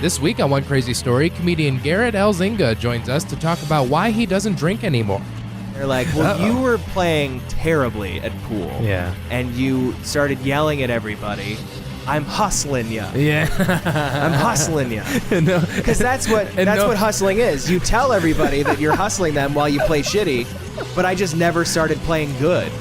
This week on One Crazy Story, comedian Gerrit Elzinga joins us to talk about why he doesn't drink anymore. They're like, well, you were playing terribly at pool. Yeah. And you started yelling at everybody. I'm hustling you. Yeah. I'm hustling you. Because that's what hustling is. You tell everybody that you're hustling them while you play shitty, but I just never started playing good.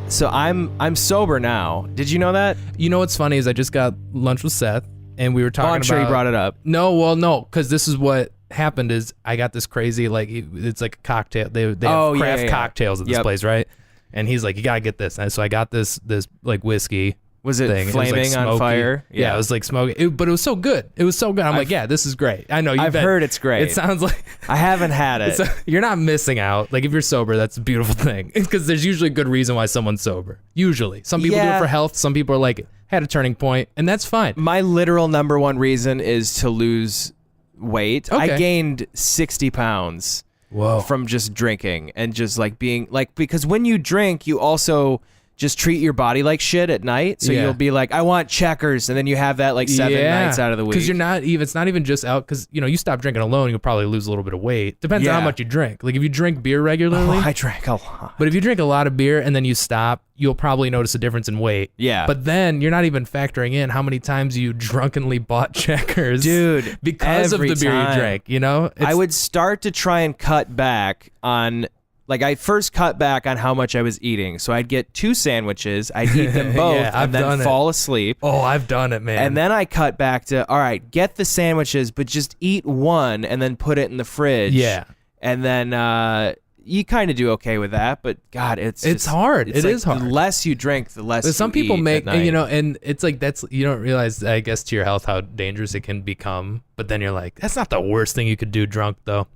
So I'm sober now. Did you know that? You know what's funny is I just got lunch with Seth, and we were talking about... I'm sure he brought it up. No, because this is what happened is I got this crazy, like, it's like a cocktail. They have craft cocktails at this place, right? And he's like, you gotta get this. And so I got this like whiskey. Was it thing. flaming it was, like, on fire? Yeah, it was like smoking. But it was so good. It was so good. I'm like, yeah, this is great. I know I've heard it's great. It sounds like I haven't had it. You're not missing out. Like if you're sober, that's a beautiful thing. Because there's usually a good reason why someone's sober. Usually, some people do it for health. Some people are like had a turning point, and that's fine. My literal number one reason is to lose weight. Okay. I gained 60 pounds. Whoa. From just drinking and just like being like, because when you drink, you also just treat your body like shit at night. So you'll be like, I want checkers. And then you have that like 7 nights out of the week. Because it's not even just out, because, you know, you stop drinking alone, you'll probably lose a little bit of weight. Depends on how much you drink. Like if you drink beer regularly. I drank a lot. But if you drink a lot of beer and then you stop, you'll probably notice a difference in weight. Yeah. But then you're not even factoring in how many times you drunkenly bought checkers. Dude. Because of the beer you drank, you know? I would start to try and cut back on... Like, I first cut back on how much I was eating. So I'd get 2 sandwiches, I'd eat them both, and then fall asleep. Oh, I've done it, man. And then I cut back to, all right, get the sandwiches, but just eat one and then put it in the fridge. Yeah. And then you kind of do okay with that, but God, it's hard. It is hard. The less you drink, the less some you people eat make, at night. you know, and it's like, you don't realize, I guess, to your health how dangerous it can become. But then you're like, that's not the worst thing you could do drunk, though.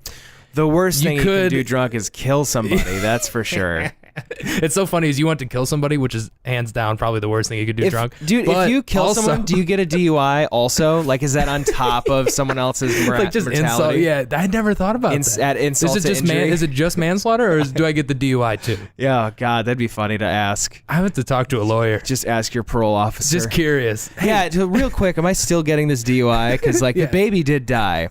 The worst thing you can do drunk is kill somebody. That's for sure. It's so funny is you want to kill somebody, which is hands down probably the worst thing you could do drunk. Dude, if you kill someone, do you get a DUI also? Like, is that on top of someone else's like just mortality? Insult, yeah, I never thought about that. At insult is it just to injury? Is it just manslaughter, or do I get the DUI too? Yeah, God, that'd be funny to ask. I have to talk to a lawyer. Just ask your parole officer. Just curious. Yeah, real quick, am I still getting this DUI? Because like the baby did die.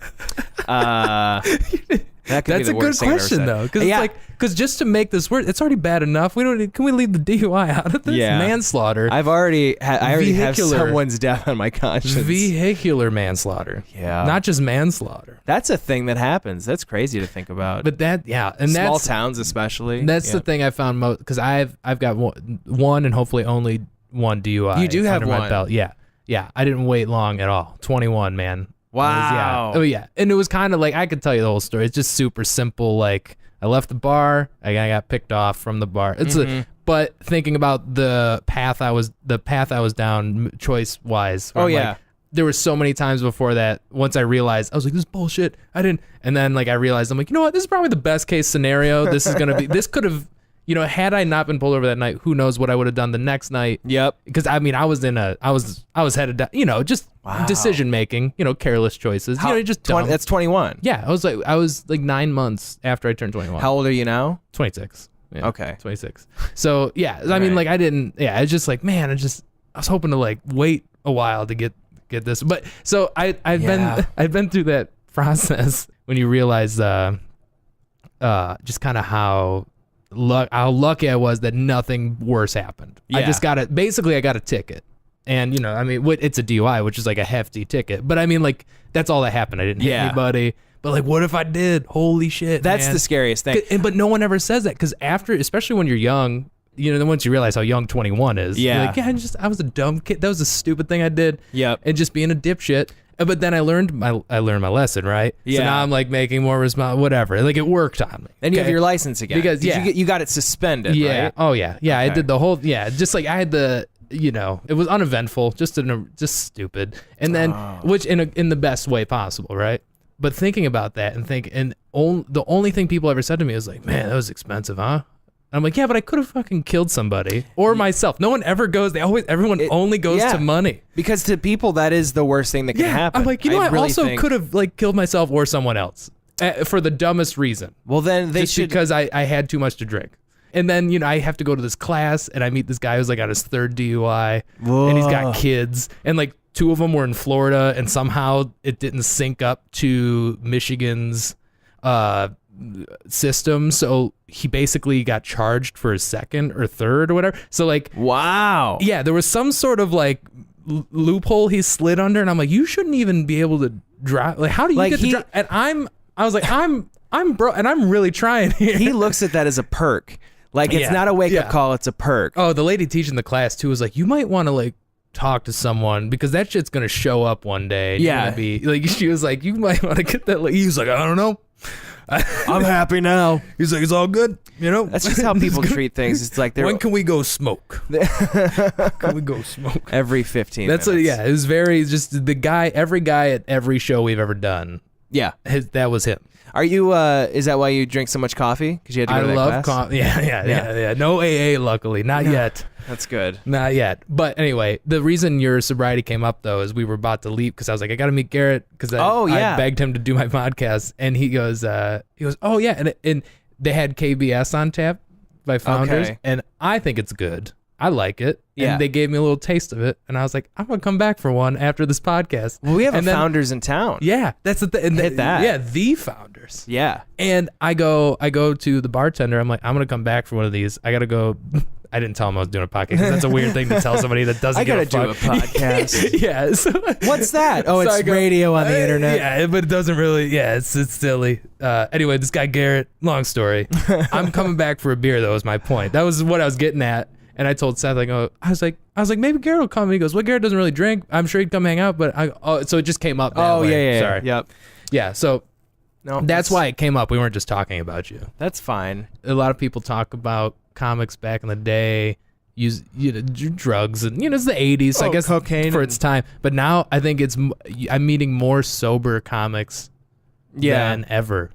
That's a good question though, because just to make this work, it's already bad enough. Can we leave the DUI out of this? Yeah. Manslaughter. I already have someone's death on my conscience. Vehicular manslaughter. Yeah, not just manslaughter. That's a thing that happens. That's crazy to think about. But and small towns especially. That's the thing I found most, because I've got one and hopefully only one DUI. You do have under one. my belt. Yeah. I didn't wait long at all. 21, man. Wow. And it was kind of like, I could tell you the whole story. It's just super simple. Like I left the bar, I got picked off from the bar. But thinking about the path I was down choice wise. There were so many times before that. Once I realized, I was like, this is bullshit. And then like I realized, I'm like, you know what? This is probably the best case scenario. This is gonna be. This could have. You know, had I not been pulled over that night, who knows what I would have done the next night? Yep. Because I mean, I was headed down. You know, just decision making. You know, careless choices. Just 20, that's 21. Yeah, I was like 9 months after I turned 21. How old are you now? 26. Yeah, okay. 26. So yeah, I mean, like I didn't. Yeah, it's just like, man, I was hoping to like wait a while to get this. But so I've been through that process when you realize just kind of how lucky I was that nothing worse happened. Yeah. I just got I got a ticket. And, you know, I mean, it's a DUI, which is like a hefty ticket. But I mean, like, that's all that happened. I didn't hit anybody. But like, what if I did? Holy shit, That's man. the scariest thing. But no one ever says that, because after, especially when you're young, you know, then once you realize how young 21 is, you're like, I was a dumb kid. That was a stupid thing I did. Yep. And just being a dipshit. But then I learned my lesson, right? Yeah. So now I'm like making more whatever. Like it worked on me. And you have your license again. Because you got it suspended, yeah. right? Oh yeah. Yeah. Okay. I did the whole, just like I had the, you know, it was uneventful, just stupid. And then, which in the best way possible, right? But thinking about that the only thing people ever said to me was like, man, that was expensive, huh? And I'm like, yeah, but I could have fucking killed somebody or myself. No one ever goes. Everyone only goes to money. Because to people, that is the worst thing that can happen. I'm like, I also could have like killed myself or someone else for the dumbest reason. Well, then because I had too much to drink. And then, I have to go to this class, and I meet this guy who's like on his 3rd DUI, and he's got kids, and like 2 of them were in Florida, and somehow it didn't sync up to Michigan's system, so he basically got charged for his 2nd or 3rd or whatever. So like, wow, yeah, there was some sort of like loophole he slid under, and I'm like, you shouldn't even be able to drive. Like, how do you get to drive? And I was like, I'm bro, and I'm really trying here. He looks at that as a perk. Like, it's not a wake-up call, it's a perk. Oh, the lady teaching the class, too, was like, you might want to, like, talk to someone because that shit's going to show up one day. And you're gonna be, like, she was like, you might want to get that. Like, he was like, I don't know. I'm happy now. He's like, it's all good, That's just how people treat things. It's like, when can we go smoke? Can we go smoke? Every 15 minutes. It was very, just every guy at every show we've ever done. Yeah. That was him. Are you, is that why you drink so much coffee? Because you had to go to that class? I love coffee. Yeah. No AA, luckily. Not yet. That's good. Not yet. But anyway, the reason your sobriety came up, though, is we were about to leave because I was like, I got to meet Gerrit because I begged him to do my podcast. And he goes, oh, yeah. And they had KBS on tap by Founders. Okay. And I think it's good. I like it. Yeah. And they gave me a little taste of it. And I was like, I'm going to come back for one after this podcast. Well, we have Founders in town. Yeah. That's the thing. Hit that. Yeah, the Founders. Yeah. And I go to the bartender. I'm like, I'm going to come back for one of these. I got to go. I didn't tell him I was doing a podcast because that's a weird thing to tell somebody that doesn't give a fuck. I got to do a podcast. Yeah. So, what's that? Oh, it's radio on the internet. Yeah, but it doesn't really. Yeah, it's silly. Anyway, this guy Gerrit, long story. I'm coming back for a beer, though, is my point. That was what I was getting at. And I told Seth, I was like, maybe Gerrit will come. And he goes, well, Gerrit doesn't really drink. I'm sure he'd come hang out, but so it just came up. Yeah. Sorry. Yep. Yeah. So that's why it came up. We weren't just talking about you. That's fine. A lot of people talk about comics back in the day, use drugs, and it's the 80s. So I guess cocaine for its time. But now I think I'm meeting more sober comics than ever.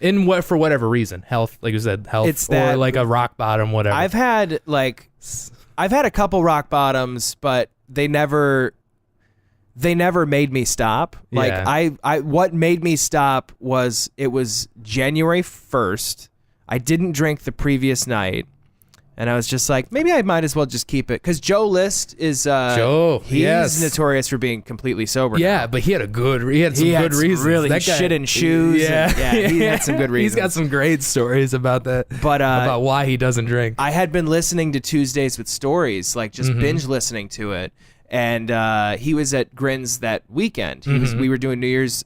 For whatever reason, health, like you said, or like a rock bottom, whatever. I've had a couple rock bottoms, but they never made me stop. Like what made me stop was it was January 1st. I didn't drink the previous night. And I was just like, maybe I might as well just keep it. Because Joe List is... he's notorious for being completely sober now. But he had some good reasons. Really, that guy, shit in shoes. Yeah, he had some good reasons. He's got some great stories about that. But about why he doesn't drink. I had been listening to Tuesdays with Stories, like just binge listening to it. And he was at Grins that weekend. We were doing New Year's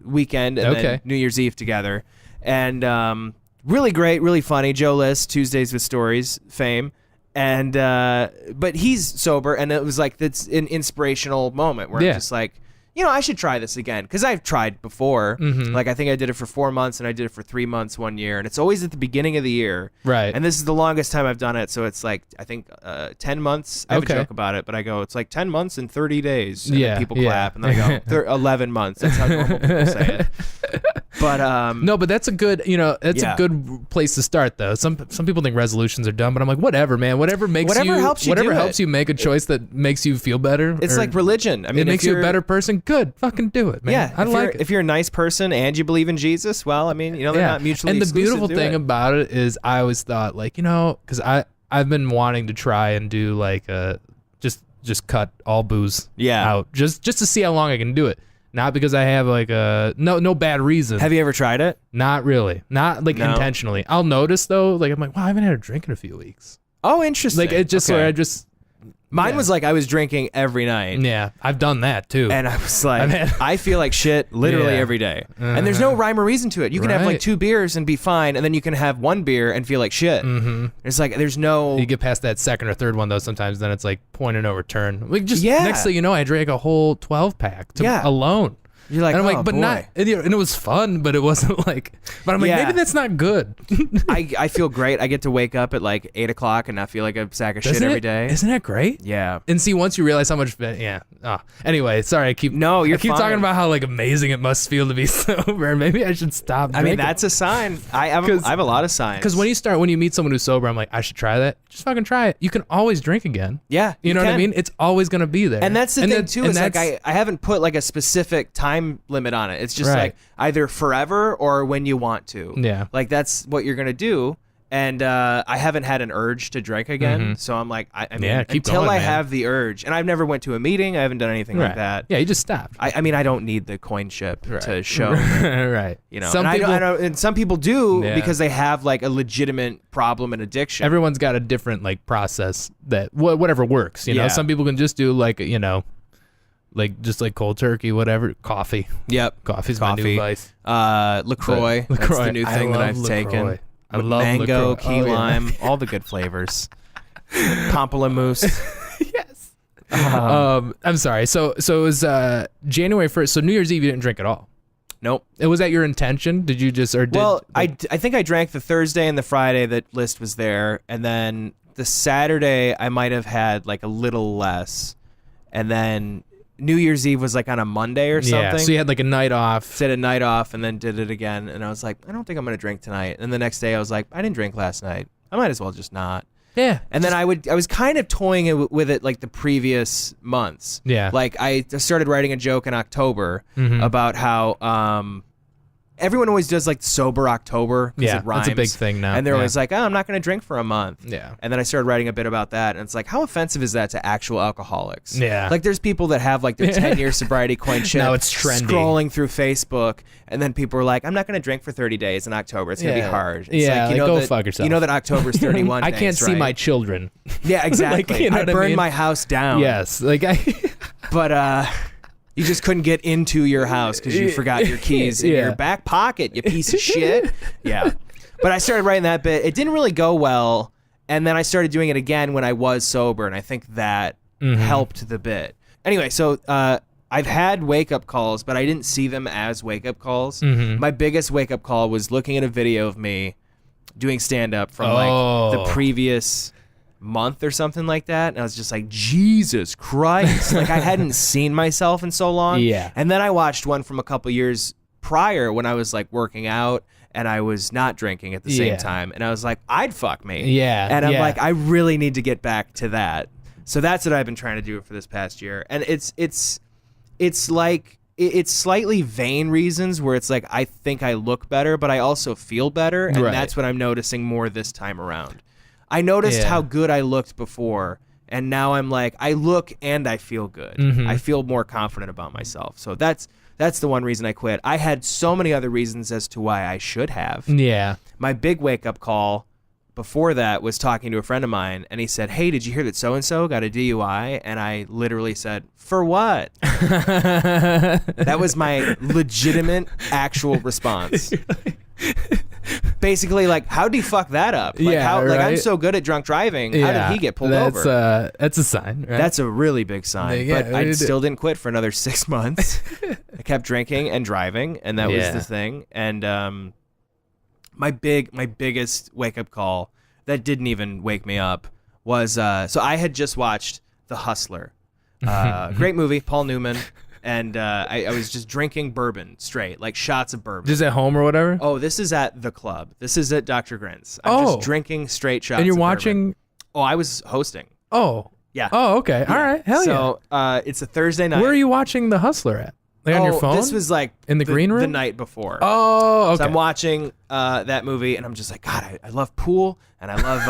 weekend and then New Year's Eve together. And... really great, really funny. Joe List, Tuesdays with Stories fame. And but he's sober, and it was like that's an inspirational moment where I'm just like, I should try this again because I've tried before. Like I think I did it for 4 months and I did it for 3 months one year, and it's always at the beginning of the year. Right. And this is the longest time I've done it, so it's like I think 10 months. I have a joke about it, but I go, it's like 10 months and 30 days. And then people clap, and then I go 11 months. That's how normal people say it. But no, but that's a good, a good place to start though. Some people think resolutions are dumb, but I'm like, whatever, man. Whatever helps you make a choice that makes you feel better. It's like religion. I mean, it makes you a better person. Good, fucking do it, man. Yeah, I like it. If you're a nice person and you believe in Jesus, well, I mean, they're not mutually exclusive. And the beautiful thing about it is, I always thought, like, because I've been wanting to try and do like just cut all booze out, just to see how long I can do it. Not because I have like no bad reason. Have you ever tried it? Not really. Not like intentionally. I'll notice though, like I'm like, wow, I haven't had a drink in a few weeks. Oh, interesting. Like it just where I just. Mine was like I was drinking every night. Yeah, I've done that too. And I was like, I feel like shit literally every day. And there's no rhyme or reason to it. You can have like 2 beers and be fine, and then you can have 1 beer and feel like shit. It's like there's no. You get past that second or third one though. Sometimes then it's like point of no return. Like just next thing you know, I drank a whole 12-pack alone. You're like, and I'm oh, like, but boy. not, and it was fun, but it wasn't like, but I'm like, maybe that's not good. I feel great. I get to wake up at like 8 o'clock and not feel like a sack of shit every day. Isn't that great? Yeah. And see, once you realize how much, anyway, sorry, I keep talking about how like amazing it must feel to be sober. Maybe I should stop drinking. I mean, that's a sign. I have a lot of signs. Because when you meet someone who's sober, I'm like, I should try that. Just fucking try it. You can always drink again. Yeah. You know what I mean? It's always going to be there. And that's the thing too, is like I haven't put like a specific time limit on it. It's just like either forever or when you want to. Yeah. Like that's what you're going to do. And I haven't had an urge to drink again, so I'm like, I mean, until going, I man. have the urge, and I've never went to a meeting, I haven't done anything like that. Yeah, you just stopped. I mean, I don't need the coin chip to show, right? You know, Some and people, I don't, and some people do because they have like a legitimate problem and addiction. Everyone's got a different like process that whatever works. You know, some people can just do like like just like cold turkey, whatever. Coffee. Yep, Coffee's my new vice. LaCroix. That's the new thing that I've taken. I love mango, LaCroix. key lime, all the good flavors. Pamplemousse. Yes. I'm sorry. So it was January 1st. So New Year's Eve you didn't drink at all. Nope. Was that your intention? Did you just I think I drank the Thursday and the Friday that list was there, and then the Saturday I might have had like a little less, and then New Year's Eve was like on a Monday or something. Yeah, so you had like a night off. Said a night off and then did it again. And I was like, I don't think I'm going to drink tonight. And the next day I was like, I didn't drink last night. I might as well just not. Yeah. And then I was kind of toying with it like the previous months. Yeah. Like I started writing a joke in October about how everyone always does like sober October because it rhymes. That's a big thing now. And they're always like, oh, I'm not going to drink for a month. Yeah. And then I started writing a bit about that. And it's like, how offensive is that to actual alcoholics? Yeah. Like there's people that have like their 10-year sobriety coin chip. Now it's trendy. Scrolling through Facebook. And then people are like, I'm not going to drink for 30 days in October. It's going to be hard. It's like, go fuck yourself. You know that October's 31 I days, can't see right? my children. Yeah, exactly. Like, you know I what I burned mean? my house down. Yes. Like But you just couldn't get into your house because you forgot your keys in your back pocket, you piece of shit. Yeah. But I started writing that bit. It didn't really go well. And then I started doing it again when I was sober. And I think that helped the bit. Anyway, so I've had wake-up calls, but I didn't see them as wake-up calls. My biggest wake-up call was looking at a video of me doing stand-up from like the previous month or something like that, and I was just like, Jesus Christ. Like I hadn't seen myself in so long. Yeah. And then I watched one from a couple years prior when I was like working out and I was not drinking at the same time, and I was like, I'd fuck me. Yeah. And I'm like, I really need to get back to that. So that's what I've been trying to do for this past year. And it's like it's slightly vain reasons where it's like I think I look better, but I also feel better, and that's what I'm noticing more this time around. I noticed how good I looked before, and now I'm like, I look and I feel good. I feel more confident about myself. So that's the one reason I quit. I had so many other reasons as to why I should have. Yeah. My big wake-up call before that was talking to a friend of mine, and he said, hey, did you hear that so-and-so got a DUI? And I literally said, for what? That was my legitimate, actual response. Basically, like, how'd he fuck that up? Like, like I'm so good at drunk driving. How did he get pulled over? That's a sign, right? That's a really big sign. But I still didn't quit for another 6 months. I kept drinking and driving, and that was the thing. And my biggest wake up call that didn't even wake me up was so I had just watched The Hustler, great movie, Paul Newman. And I was just drinking bourbon straight, like shots of bourbon. Just at home or whatever? Oh, this is at the club. This is at Dr. Grin's. I'm just drinking straight shots And you're of watching? bourbon. Oh, I was hosting. Oh. Yeah. Oh, okay. All right. Hell yeah. So it's a Thursday night. Where are you watching The Hustler at? Like on your phone? This was like in the green room? The night before. Oh, okay. So I'm watching that movie, and I'm just like, God, I love pool, and I love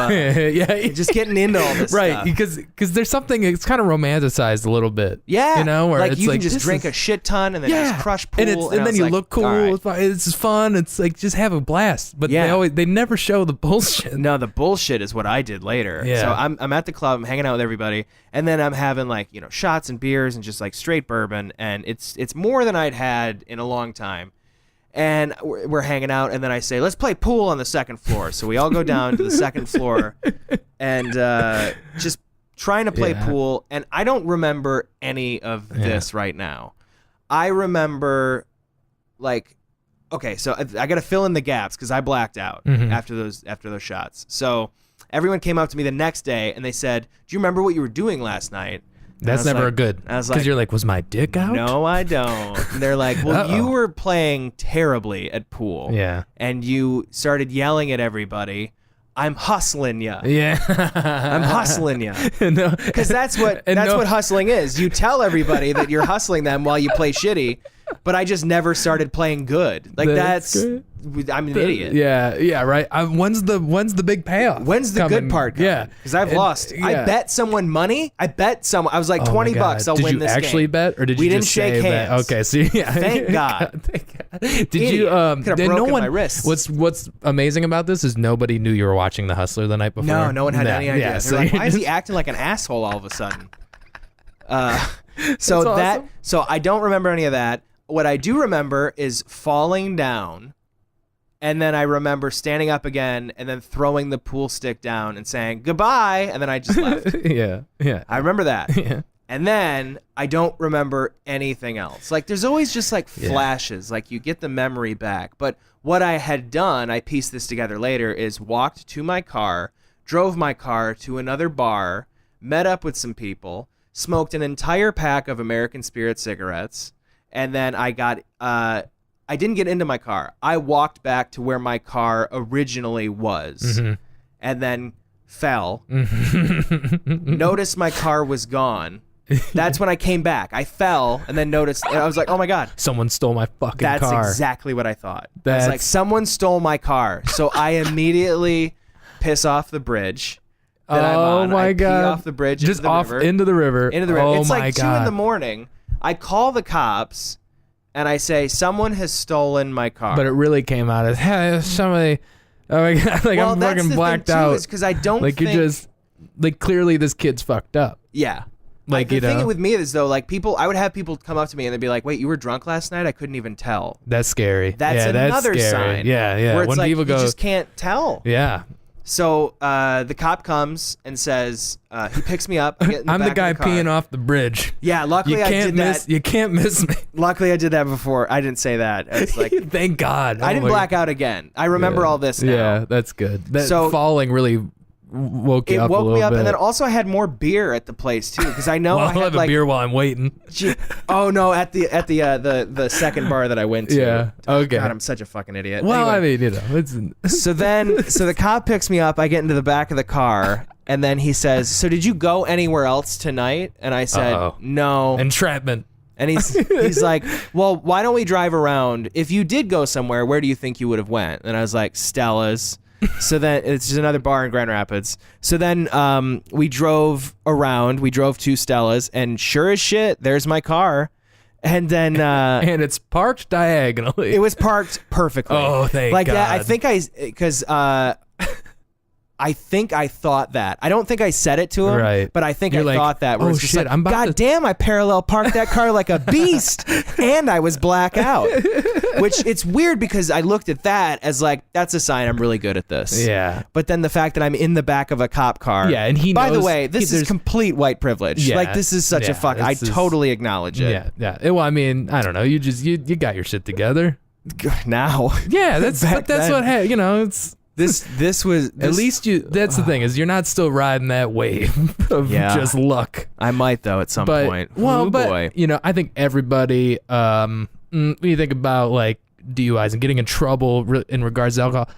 just getting into all this right, stuff. because there's something, it's kind of romanticized a little bit. Yeah. You know, where like it's you like, can just drink a shit ton and then just crush pool. And I then was you like, look cool. all right. It's fun. It's like, just have a blast. But they never show the bullshit. No, the bullshit is what I did later. Yeah. So I'm at the club, I'm hanging out with everybody, and then I'm having like, shots and beers and just like straight bourbon, and it's more than I'd had in a long time. And we're hanging out, and then I say, let's play pool on the second floor. So we all go down to the second floor and just trying to play pool. And I don't remember any of this right now. I remember, like, okay, so I got to fill in the gaps because I blacked out after those shots. So everyone came up to me the next day, and they said, do you remember what you were doing last night? That's never good. I was like, because you're like, was my dick out? No, I don't. And they're like, well, you were playing terribly at pool. Yeah. And you started yelling at everybody. I'm hustling ya. Yeah. I'm hustling ya. No. Because that's what hustling is. You tell everybody that you're hustling them while you play shitty. But I just never started playing good. Like that's I'm an idiot. Yeah, right. When's the big payoff? When's the good part coming? Yeah, because I've lost. Yeah. I bet someone money. I was like $20. I'll win this game. Did you actually bet, or did you just shake hands? Okay, so yeah. Thank God. Did you? Could have broken my wrist. What's amazing about this is nobody knew you were watching The Hustler the night before. No one had any idea. Yeah, They're like, why is he acting like an asshole all of a sudden? So awesome. So I don't remember any of that. What I do remember is falling down, and then I remember standing up again and then throwing the pool stick down and saying goodbye, and then I just left. Yeah. I remember that. Yeah. And then I don't remember anything else. Like there's always just like flashes, like you get the memory back. But what I had done, I pieced this together later, is walked to my car, drove my car to another bar, met up with some people, smoked an entire pack of American Spirit cigarettes, and then I didn't get into my car. I walked back to where my car originally was, and then fell, noticed my car was gone. That's when I came back. I fell and then noticed, and I was like, oh my God. Someone stole my fucking car. That's exactly what I thought. I was like, someone stole my car. So I immediately piss off the bridge that I'm on. My God. Pee off the bridge just into the river. Into the river. Into the river. Oh it's my like God. 2 a.m. I call the cops and I say, someone has stolen my car. But it really came out as, hey, somebody. Oh my God. Like, I'm fucking blacked out. Because I don't like, think. You're just, like, clearly this kid's fucked up. Yeah. Like, the thing with me is, though, like, I would have people come up to me and they'd be like, wait, you were drunk last night? I couldn't even tell. That's scary. That's another sign. Yeah. Where it's when like, people you just can't tell. Yeah. So the cop comes and says, he picks me up. I'm the guy peeing off the bridge. Yeah, luckily I did that. You can't miss me. Luckily I did that before. I didn't say that. It's like, thank God. I didn't black out again. I remember all this now. Yeah, that's good. That falling really woke you up a little bit. It woke me up, and then also I had more beer at the place too, because I know well, I had I'll have a beer while I'm waiting. Oh no, at the second bar that I went to. Yeah. Okay. God, I'm such a fucking idiot. Well, anyway, I mean, it's so the cop picks me up. I get into the back of the car, and then he says, "So did you go anywhere else tonight?" And I said, "No." Entrapment. And he's like, "Well, why don't we drive around? If you did go somewhere, where do you think you would have went?" And I was like, "Stella's." So then it's just another bar in Grand Rapids. So then we drove around. We drove to Stella's, and sure as shit, there's my car. And then and it's parked diagonally. It was parked perfectly. Oh, thank God. Yeah, I think I thought that. I don't think I said it to him, right. But I think I thought that. Where oh it's just shit! Like, God damn! I parallel parked that car like a beast, and I was black out. Which it's weird because I looked at that as like that's a sign I'm really good at this. Yeah. But then the fact that I'm in the back of a cop car. Yeah, and he. By knows the way, this is complete white privilege. Yeah, like this is such a fuck. I totally acknowledge it. Yeah. Well, I mean, I don't know. You got your shit together. Now. Yeah, that's what you know. It's. This was at least you. That's the thing is you're not still riding that wave of just luck. I might though at some point. Well, boy. You know, I think everybody. When you think about like DUIs and getting in trouble in regards to alcohol,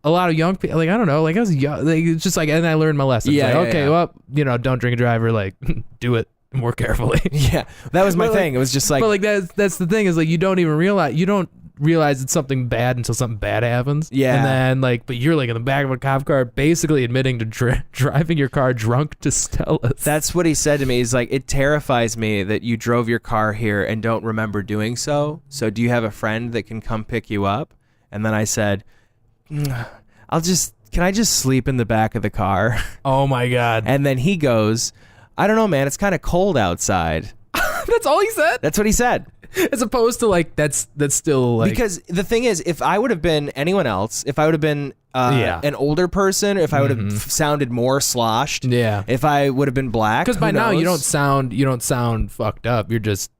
a lot of young people, like I don't know, like I was young, like, it's just like, and I learned my lesson. Yeah. Like, okay, well, you know, don't drink and drive, or like do it more carefully. Yeah, that was my thing. It was just like, but like that's the thing is like you don't realize it's something bad until something bad happens. Yeah. And then like, but you're like in the back of a cop car, basically admitting to driving your car drunk to Stella's. That's what he said to me. He's like, it terrifies me that you drove your car here and don't remember doing so. So do you have a friend that can come pick you up? And then I said, can I just sleep in the back of the car? Oh my God. And then he goes, I don't know, man. It's kind of cold outside. That's all he said? That's what he said. As opposed to like that's still like, because the thing is, if I would have been anyone else, if I would have been an older person, if I would have sounded more sloshed, if I would have been black, because by now you don't sound fucked up. You're just.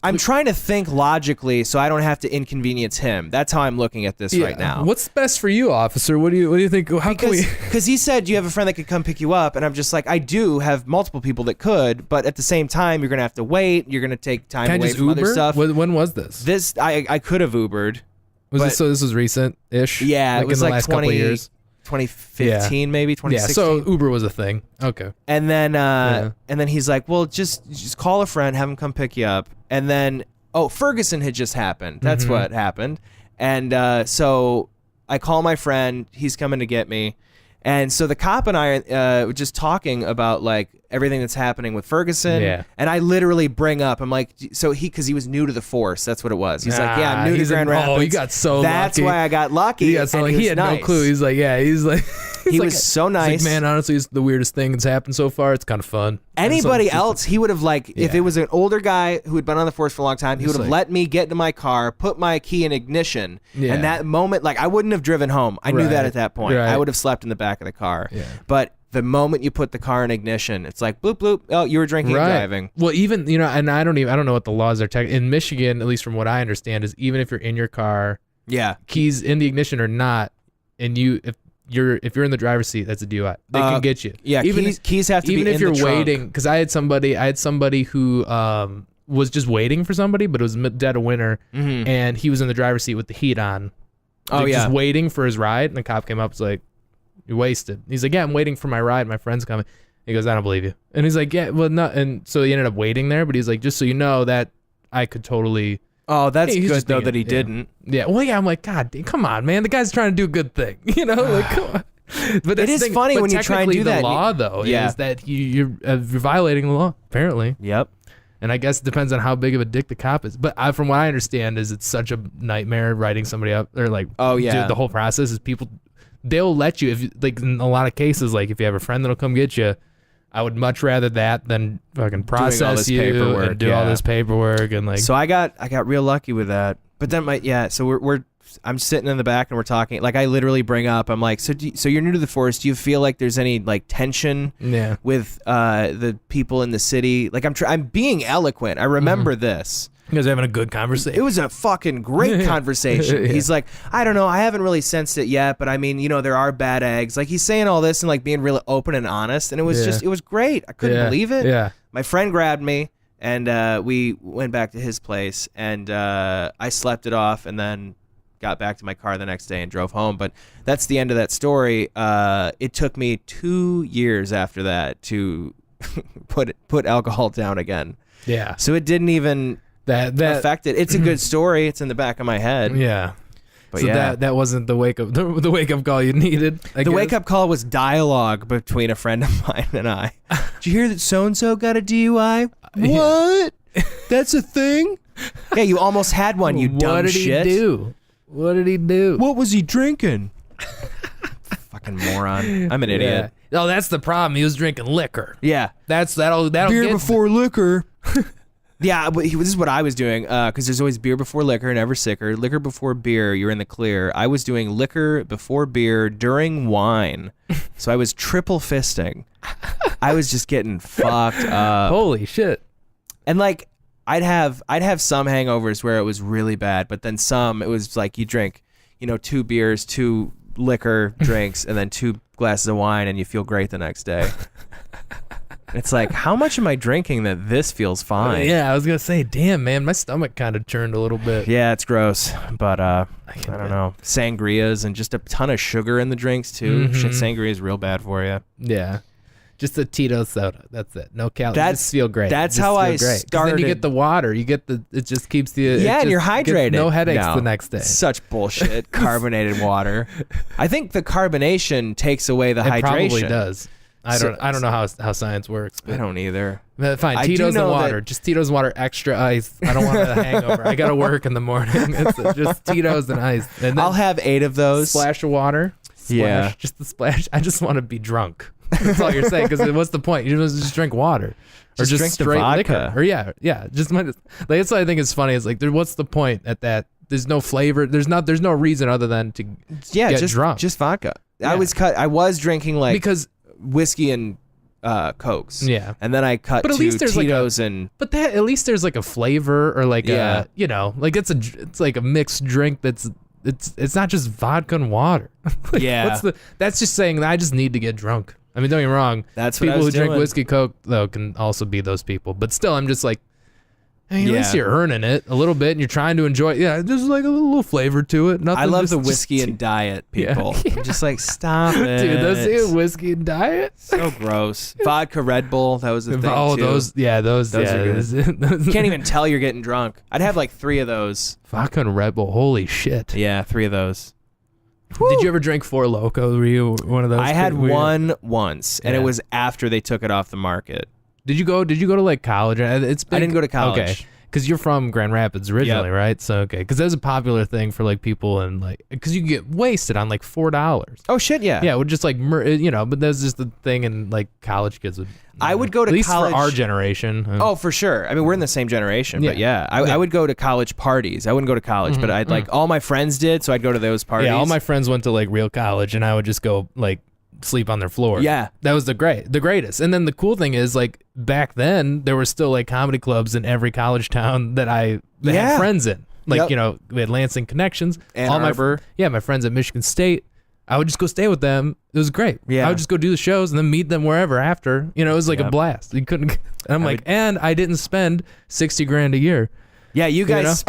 I'm trying to think logically so I don't have to inconvenience him. That's how I'm looking at this right now. What's best for you, officer? What do you think? Because he said you have a friend that could come pick you up, and I'm just like, I do have multiple people that could, but at the same time, you're gonna have to wait. You're gonna take time away from other stuff. When was this? I could have Ubered. This was recent-ish? Yeah, it was in the like last 20 couple of years. 2015 maybe 2016. Yeah, so Uber was a thing. Okay. And then he's like, well, just call a friend, have him come pick you up. And then Ferguson had just happened. That's what happened. And so I call my friend. He's coming to get me. And so the cop and I were just talking about like everything that's happening with Ferguson. Yeah. And I literally bring up, I'm like, so because he was new to the force. That's what it was. He's like, yeah, I'm new to Grand Rapids. Oh, he got so lucky. That's why I got lucky. He got so lucky. He had no clue. He's like, yeah, he's like. He was so nice. He's like, man, honestly, it's the weirdest thing that's happened so far. It's kind of fun. Anybody else, he would have like, if it was an older guy who had been on the force for a long time, he would have let me get into my car, put my key in ignition, and that moment, like I wouldn't have driven home. I knew that at that point. I would have slept in the back of the car. Yeah. But the moment you put the car in ignition, it's like bloop bloop. Oh, you were drinking and driving. Well, even and I don't know what the laws are. In Michigan, at least from what I understand, is even if you're in your car, keys in the ignition or not, and if you're in the driver's seat, that's a DUI. They can get you. Yeah, keys have to be in the trunk. Even if you're waiting, because I had somebody who was just waiting for somebody, but it was dead of winter, and he was in the driver's seat with the heat on. Just waiting for his ride, and the cop came up, was like, "You're wasted." He's like, "Yeah, I'm waiting for my ride. My friend's coming." He goes, "I don't believe you." And he's like, "Yeah, well, no." And so he ended up waiting there, but he's like, "Just so you know that I could totally." Oh, that's good though that he didn't. Yeah. Well, yeah. I'm like, God, come on, man. The guy's trying to do a good thing. Like, come on. But it is funny when you try and do that. The law, though, is that you're violating the law. Apparently. Yep. And I guess it depends on how big of a dick the cop is. But from what I understand, is it's such a nightmare writing somebody up or like. Oh yeah. The whole process is they'll let you if like in a lot of cases like if you have a friend that'll come get you. I would much rather that than fucking process you and do all this paperwork and like. So I got real lucky with that. But then so I'm sitting in the back and we're talking. Like I literally bring up. I'm like, so you're new to the force. Do you feel like there's any like tension with the people in the city? Like I'm being eloquent. I remember this. You guys are having a good conversation. It was a fucking great conversation. He's like, I don't know, I haven't really sensed it yet, but I mean, there are bad eggs. Like he's saying all this and like being really open and honest, and it was it was great. I couldn't believe it. Yeah. My friend grabbed me, and we went back to his place, and I slept it off, and then got back to my car the next day and drove home. But that's the end of that story. It took me 2 years after that to put alcohol down again. Yeah. So it didn't even. That affected. It's a good story. It's in the back of my head. Yeah. But so that wasn't the wake up call you needed. The wake up call was dialogue between a friend of mine and I. Did you hear that so and so got a DUI? What? That's a thing? Yeah, you almost had one. You dumb shit. What did he do? What was he drinking? Fucking moron. I'm an idiot. Oh, that's the problem. He was drinking liquor. Yeah. That'll beer before liquor. Yeah, but this is what I was doing, because there's always beer before liquor, never sicker. Liquor before beer, you're in the clear. I was doing liquor before beer during wine, so I was triple fisting. I was just getting fucked up. Holy shit! And like, I'd have some hangovers where it was really bad, but then some it was like you drink, 2 beers, 2 liquor drinks, and then 2 glasses of wine, and you feel great the next day. It's like, how much am I drinking that this feels fine? Yeah, I was going to say, damn, man, my stomach kind of churned a little bit. Yeah, it's gross, but I don't know. Sangrias and just a ton of sugar in the drinks, too. Sangria is real bad for you. Yeah. Just a Tito soda. That's it. No calories. Just feel great. That's how I started. Then you get the water. It just keeps you. Yeah, and you're hydrated. No headaches the next day. Such bullshit. Carbonated water. I think the carbonation takes away the hydration. It probably does. I don't know how science works. I don't either. Fine, Tito's and water. Just Tito's and water, extra ice. I don't want a hangover. I got to work in the morning. It's just Tito's and ice. And then I'll have 8 of those. Splash of water. Yeah. Just the splash. I just want to be drunk. That's all you're saying. Because what's the point? You just drink water. Or just drink straight vodka. Liquor. Or yeah. Just like that's what I think is funny. Is like, what's the point at that? There's no flavor. There's no reason other than to get drunk. Just vodka. Yeah. I was drinking like because whiskey and Cokes. Yeah. And then I cut to Tito's and... But at least there's like a flavor or like a, like it's like a mixed drink it's not just vodka and water. Like, that's just saying that I just need to get drunk. I mean, don't get me wrong. That's what people who doing. Drink whiskey, Coke, though, can also be those people. But still, I'm just like, hey, at least you're earning it a little bit and you're trying to enjoy it. Yeah, there's like a little flavor to it. Nothing. I love the whiskey and diet people. I'm just like, stop it. Dude, those whiskey and diet? So gross. Vodka Red Bull, that was the thing too. Those are good. You can't even tell you're getting drunk. I'd have like 3 of those. Vodka and Red Bull, holy shit. Yeah, 3 of those. Did you ever drink Four Loko? Were you one of those? I had kids? one once, and it was after they took it off the market. Did you go to like college? It's big. I didn't go to college. Okay. Because you're from Grand Rapids originally, right? So, okay. Because that's a popular thing for like people and like, because you can get wasted on like $4. Oh, shit, yeah. Yeah, it would just like, but that's just the thing and like college kids would. I would go to at least college. for our generation. Oh, for sure. I mean, we're in the same generation, but I would go to college parties. I wouldn't go to college, but I'd like, all my friends did, so I'd go to those parties. Yeah, all my friends went to like real college and I would just go like, sleep on their floor. Yeah. That was the greatest. And then the cool thing is like back then there were still like comedy clubs in every college town that I had friends in. Like, we had Lansing connections. Ann Arbor. My friends at Michigan State. I would just go stay with them. It was great. Yeah. I would just go do the shows and then meet them wherever after. It was like a blast. You couldn't and I'm and I didn't spend $60,000 a year. Yeah, you guys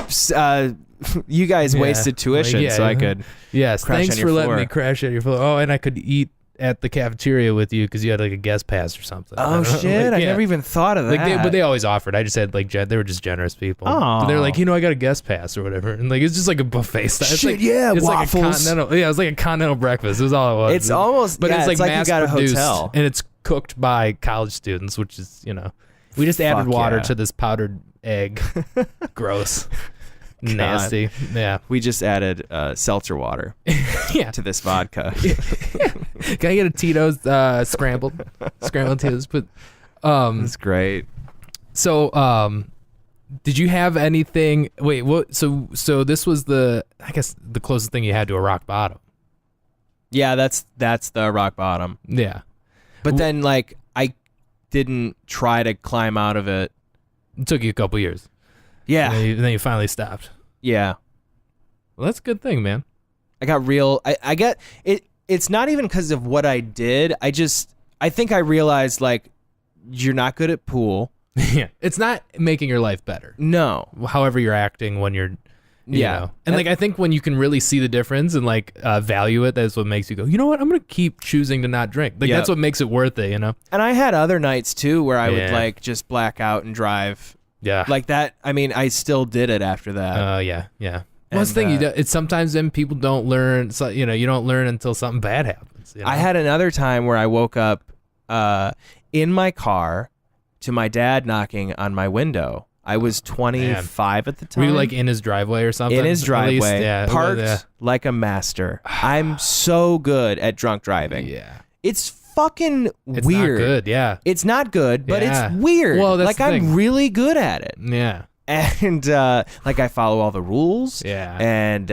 you guys wasted tuition so I could thanks for letting me crash at your floor. Oh, and I could eat at the cafeteria with you because you had like a guest pass or something. Oh shit! I never even thought of that. But they always offered. I just had like they were just generous people. Oh, but they're like, I got a guest pass or whatever, and like it's just like a buffet style. It's shit, it's waffles. Like a continental. Yeah, it's like a continental breakfast. It was all it was. It's almost, but it's like mass you got produced, a hotel, and it's cooked by college students, which is we just added water to this powdered egg. Gross. God. Nasty. Yeah. We just added seltzer water to this vodka. Can I get a Tito's scrambled Tito's? But that's great. So did you have anything what so this was the closest thing you had to a rock bottom. Yeah, that's the rock bottom. Yeah. But then like I didn't try to climb out of it. It took you a couple years. Yeah. And then you finally stopped. Yeah. Well, that's a good thing, man. I got real. I get it. It's not even because of what I did. I think I realized like you're not good at pool. Yeah. It's not making your life better. No. However you're acting when you're, you know. And like I think when you can really see the difference and like value it, that's what makes you go, you know what? I'm going to keep choosing to not drink. Like that's what makes it worth it, And I had other nights too where I would like just black out and drive. Yeah. Like that. I mean, I still did it after that. Yeah. Well, that's the thing. It's sometimes then people don't learn. So, you don't learn until something bad happens. I had another time where I woke up in my car to my dad knocking on my window. I was 25 at the time. Were you like in his driveway or something? In his driveway, parked like a master. I'm so good at drunk driving. Yeah. It's fucking it's weird. Not good, yeah. It's not good, but it's weird. Well, that's like I'm really good at it. Yeah. And like I follow all the rules. Yeah. And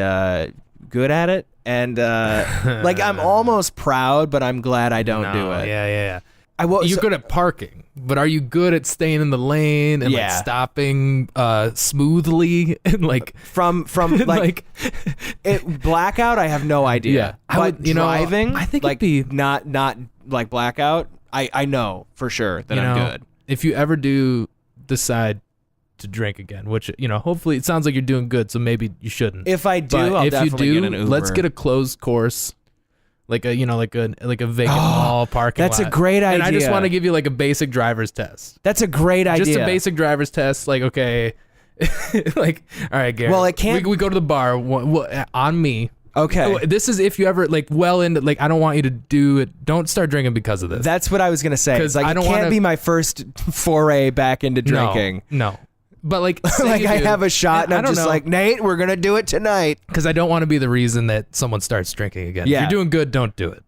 good at it. And like I'm almost proud, but I'm glad I don't do it. Yeah. You're good at parking, but are you good at staying in the lane and like stopping smoothly and like from like blackout? I have no idea. Yeah. But driving, I think like it'd be not like blackout. I know for sure that I'm good. If you ever do decide to drink again, which hopefully it sounds like you're doing good, so maybe you shouldn't. If I do, I'll definitely get an Uber. Let's get a closed course. Like a vacant mall parking lot. That's a great idea. And I just want to give you like a basic driver's test. That's a great idea. Just a basic driver's test. Like, okay, like, all right, Garrett. Well, it can't. We go to the bar on me. Okay. This is if you ever like well into like I don't want you to do it. Don't start drinking because of this. That's what I was gonna say. Because like, it can't be my first foray back into drinking. No. But like, like I have a shot and I'm just like, Nate, we're gonna do it tonight. Because I don't want to be the reason that someone starts drinking again. Yeah. If you're doing good, don't do it.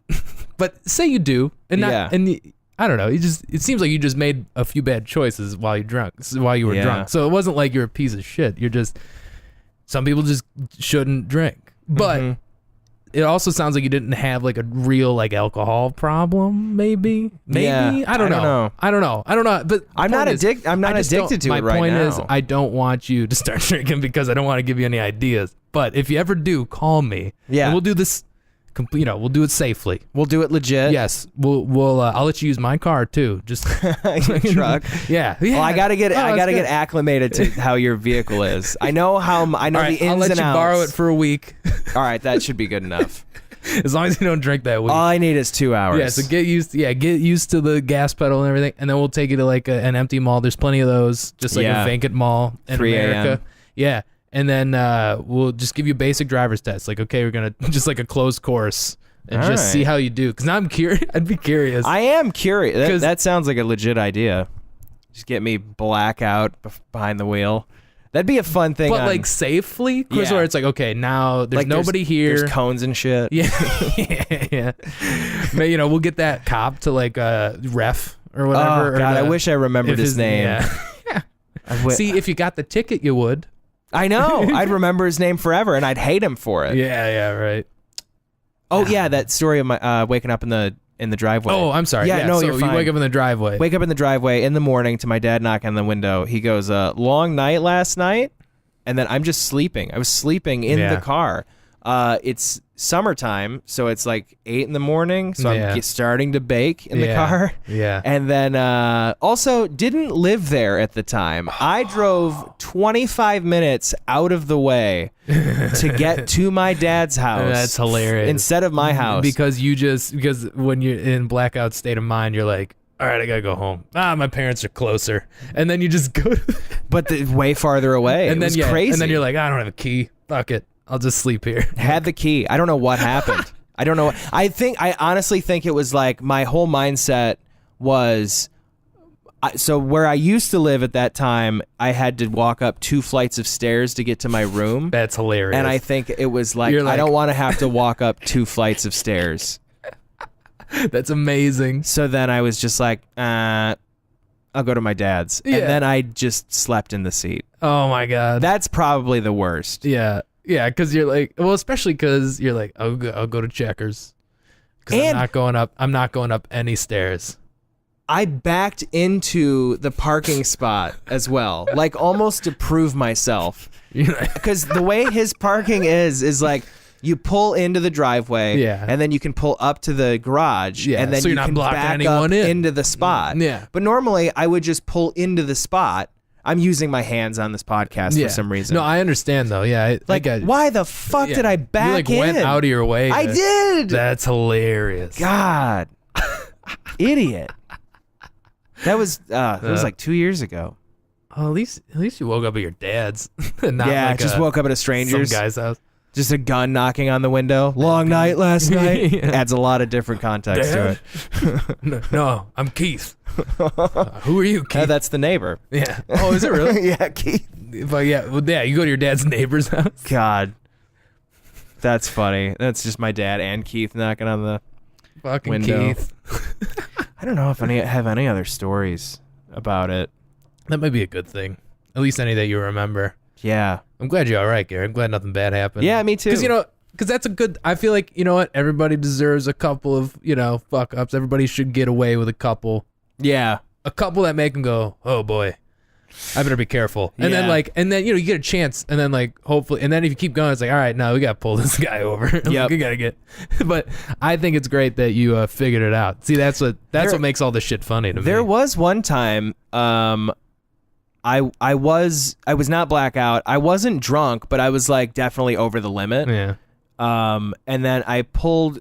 But say you do, and I don't know. It seems like you just made a few bad choices while you were drunk. So it wasn't like you're a piece of shit. You're just some people just shouldn't drink. But it also sounds like you didn't have like a real like alcohol problem. Maybe. Yeah, I don't know. But I'm not addicted. I'm not addicted to it right now. My point is, I don't want you to start drinking because I don't want to give you any ideas. But if you ever do, call me. Yeah, and we'll do this. We'll do it safely. We'll do it legit. Yes, we'll. I'll let you use my car too. Just your truck. Yeah. Well, I gotta get acclimated to how your vehicle is. I know the ins and outs. I'll let you borrow it for a week. All right, that should be good enough. As long as you don't drink that week. All I need is 2 hours. Yeah, so get used to the gas pedal and everything, and then we'll take you to like an empty mall. There's plenty of those, just like a vacant mall in 3 America. a.m. Yeah. and then we'll just give you a basic driver's test. Like, okay, we're gonna just like a closed course and All just right. see how you do. Because now I'm curious. I'd be curious. I am curious. That sounds like a legit idea. Just get me blackout behind the wheel. That'd be a fun thing. But like safely, because where it's like, okay, now there's like nobody here. There's cones and shit. Yeah, yeah. Maybe, you know, we'll get that cop to like ref or whatever. Oh God, I wish I remembered his name. Yeah. See, if you got the ticket, you would. I know. I'd remember his name forever, and I'd hate him for it. Yeah, right. Oh yeah, that story of my waking up in the driveway. Oh, I'm sorry. Yeah, no, so you're fine. You wake up in the driveway. Wake up in the driveway in the morning to my dad knocking on the window. He goes, long night last night, and then I'm just sleeping. I was sleeping in the car. It's summertime, so it's like 8 a.m, so I'm starting to bake in the car. Yeah. And then also didn't live there at the time. I drove 25 minutes out of the way to get to my dad's house. That's hilarious. Instead of my house. Because when you're in blackout state of mind, you're like, all right, I gotta go home. My parents are closer. And then you just go but way farther away. And it then was crazy. And then you're like, I don't have a key. Fuck it. I'll just sleep here. Had the key. I don't know what happened. I don't know. I honestly think it was like my whole mindset was, so where I used to live at that time, I had to walk up 2 flights of stairs to get to my room. That's hilarious. And I think it was like, I don't want to have to walk up 2 flights of stairs. That's amazing. So then I was just like, I'll go to my dad's. Yeah. And then I just slept in the seat. Oh my God. That's probably the worst. Yeah. Yeah, because you're like, well, especially because you're like, I'll go to Checkers. Because I'm not going up any stairs. I backed into the parking spot as well, like almost to prove myself. Because the way his parking is like, you pull into the driveway, and then you can pull up to the garage, and then so you you're not can blocking back anyone up in. into the spot. Yeah. But normally, I would just pull into the spot. I'm using my hands on this podcast for some reason. No, I understand though. Yeah, why the fuck did I back in? You went out of your way. I did. That's hilarious. God, idiot. That was like 2 years ago. Oh, at least you woke up at your dad's. Not just woke up at a stranger's. Some guy's house. Just a gun knocking on the window. Long night last night. Adds a lot of different context to it. No, I'm Keith. Who are you, Keith? That's the neighbor. Yeah. Oh, is it really? Yeah, Keith. But you go to your dad's neighbor's house. God. That's funny. That's just my dad and Keith knocking on the fucking window. Keith. I don't know if I have any other stories about it. That might be a good thing. At least any that you remember. Yeah. I'm glad you're all right, Gary. I'm glad nothing bad happened. Yeah, me too. Because that's a good, I feel like, you know what? Everybody deserves a couple of, fuck ups. Everybody should get away with a couple. Yeah. A couple that make them go, oh boy, I better be careful. And then you get a chance. And then hopefully, and then if you keep going, it's like, all right, now we got to pull this guy over. Yeah. We got to get, but I think it's great that you figured it out. See, that's what makes all this shit funny to me. There was one time, I was not blackout. I wasn't drunk, but I was like definitely over the limit. Yeah. And then I pulled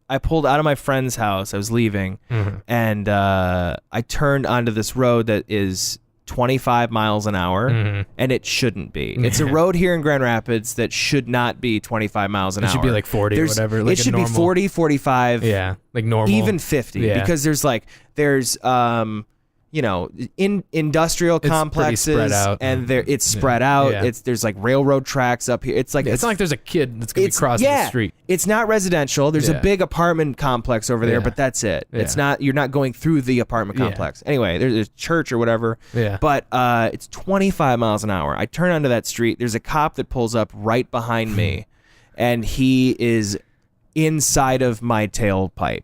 out of my friend's house. I was leaving, and I turned onto this road that is 25 miles an hour, and it shouldn't be. It's a road here in Grand Rapids that should not be 25 miles an hour. It should be like 40 or whatever. Like it should be 40, 45. Yeah, like normal. Even 50, because there's in industrial complexes, spread out. and it's spread out. Yeah. There's like railroad tracks up here. It's not like there's a kid that's gonna be crossing the street. It's not residential. There's a big apartment complex over there, but that's it. Yeah. It's not. You're not going through the apartment complex. Anyway, there's a church or whatever. Yeah. But it's 25 miles an hour. I turn onto that street. There's a cop that pulls up right behind me, and he is inside of my tailpipe,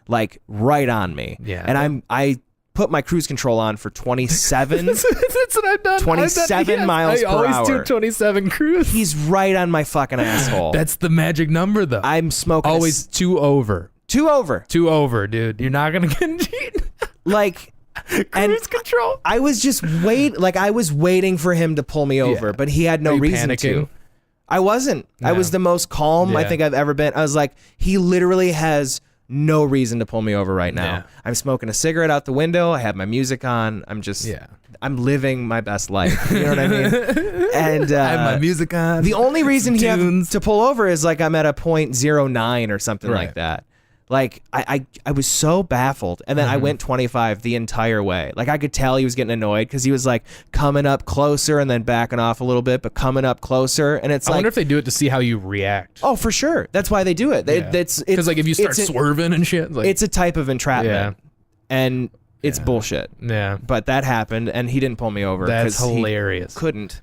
like right on me. Yeah. And I put my cruise control on for 27. That's what I've done. 27 miles per hour. I always do 27 cruise. He's right on my fucking asshole. That's the magic number, though. I'm smoking. Always 2 over. 2 over. 2 over, dude. You're not gonna get cheated. Like cruise control. I was just I was waiting for him to pull me over, but he had no reason to. I wasn't. No. I was the most calm I think I've ever been. I was like, he literally has no reason to pull me over right now. Yeah. I'm smoking a cigarette out the window. I have my music on. I'm living my best life. You know what I mean? And I have my music on. The only reason he had tunes. to pull over is like I'm at a .09 or something Right. like that. Like I was so baffled, and then I went 25 the entire way. Like I could tell he was getting annoyed because he was like coming up closer and then backing off a little bit, but coming up closer, and it's I like, wonder if they do it to see how you react. oh, for sure, that's why they do it. It's Because like if you start swerving and shit, like, it's a type of entrapment, Yeah. and it's bullshit. yeah, But that happened, and he didn't pull me over. that's 'cause he hilarious. couldn't.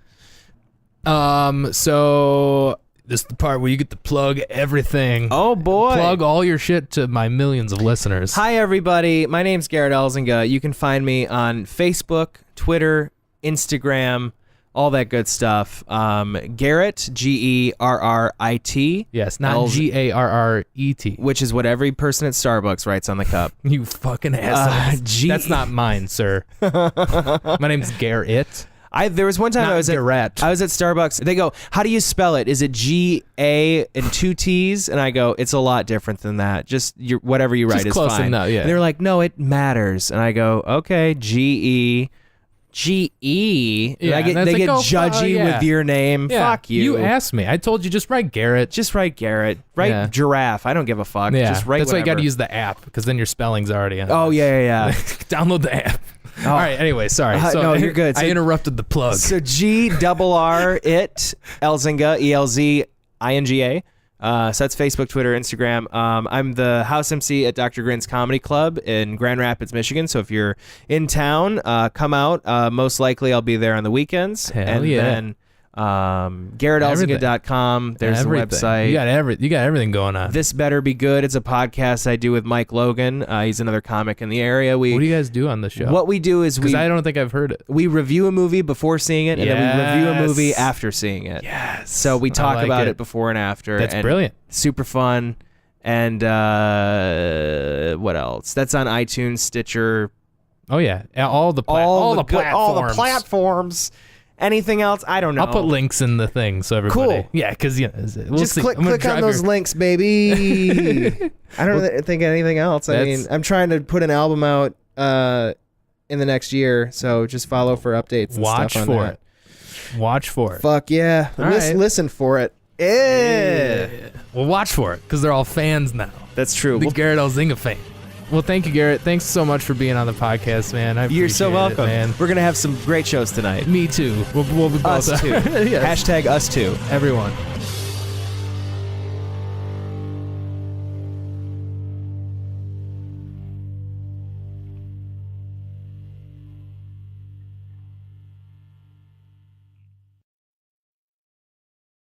So this is the part where you get to plug everything. Oh boy. Plug all your shit to my millions of listeners. Hi, everybody. My name's Gerrit Elzinga. You can find me on Facebook, Twitter, Instagram, all that good stuff. Gerrit, Gerrit. Yes, not Garret. Which is what every person at Starbucks writes on the cup. You fucking asshole. That's not mine, sir. My name's Gerrit. There was one time Not I was at Starbucks. They go, how do you spell it? Is it G-A and 2 T's? And I go, it's a lot different than that. Just whatever you write Just is close fine. enough, yeah. And they're like, no, it matters. And I go, okay, G-E. G-E. Yeah, They and get that's like, judgy yeah. with your name. Yeah. Fuck you. You asked me. I told you just write Gerrit. Just write Gerrit. Write Yeah. giraffe. I don't give a fuck. Yeah, Just write that's why you got whatever. to use the app because then your spelling's already on. Oh, yeah. Download the app. All right. Anyway, sorry. So no, you're good. I interrupted the plug. So G-R-R-IT, Elzinga, E-L-Z-I-N-G-A. So that's Facebook, Twitter, Instagram. I'm the house MC at Dr. Grin's Comedy Club in Grand Rapids, Michigan. So if you're in town, come out. Most likely I'll be there on the weekends. Hell yeah. Then GerritElzinga.com. There's Everything. the website. You got everything going on. This Better Be Good. It's a podcast I do with Mike Logan. He's another comic in the area. What do you guys do on the show? What we do is because I don't think I've heard it. we review a movie before seeing it, and then we review a movie Yes. after seeing it. Yes. So we talk I like about it. it before and after. That's and brilliant. Super fun. And what else? That's on iTunes, Stitcher, Oh yeah, all the platforms. Anything else? I don't know. I'll put links in the thing so everybody. Cool. Yeah, because we'll Just see. click I'm gonna on drive those links, baby. I don't think anything else. I mean, I'm trying to put an album out in the next year, so just follow for updates and Watch stuff on for that. it. Watch for it. Fuck yeah. All right. Listen for it. Yeah. Well, watch for it because they're all fans now. That's true. The Gerrit Elzinga fan. Well, thank you, Gerrit. Thanks so much for being on the podcast, man. You're so appreciate welcome. it, man. We're going to have some great shows tonight. Me too. We'll be both Us too. Yes. Hashtag us too. Everyone.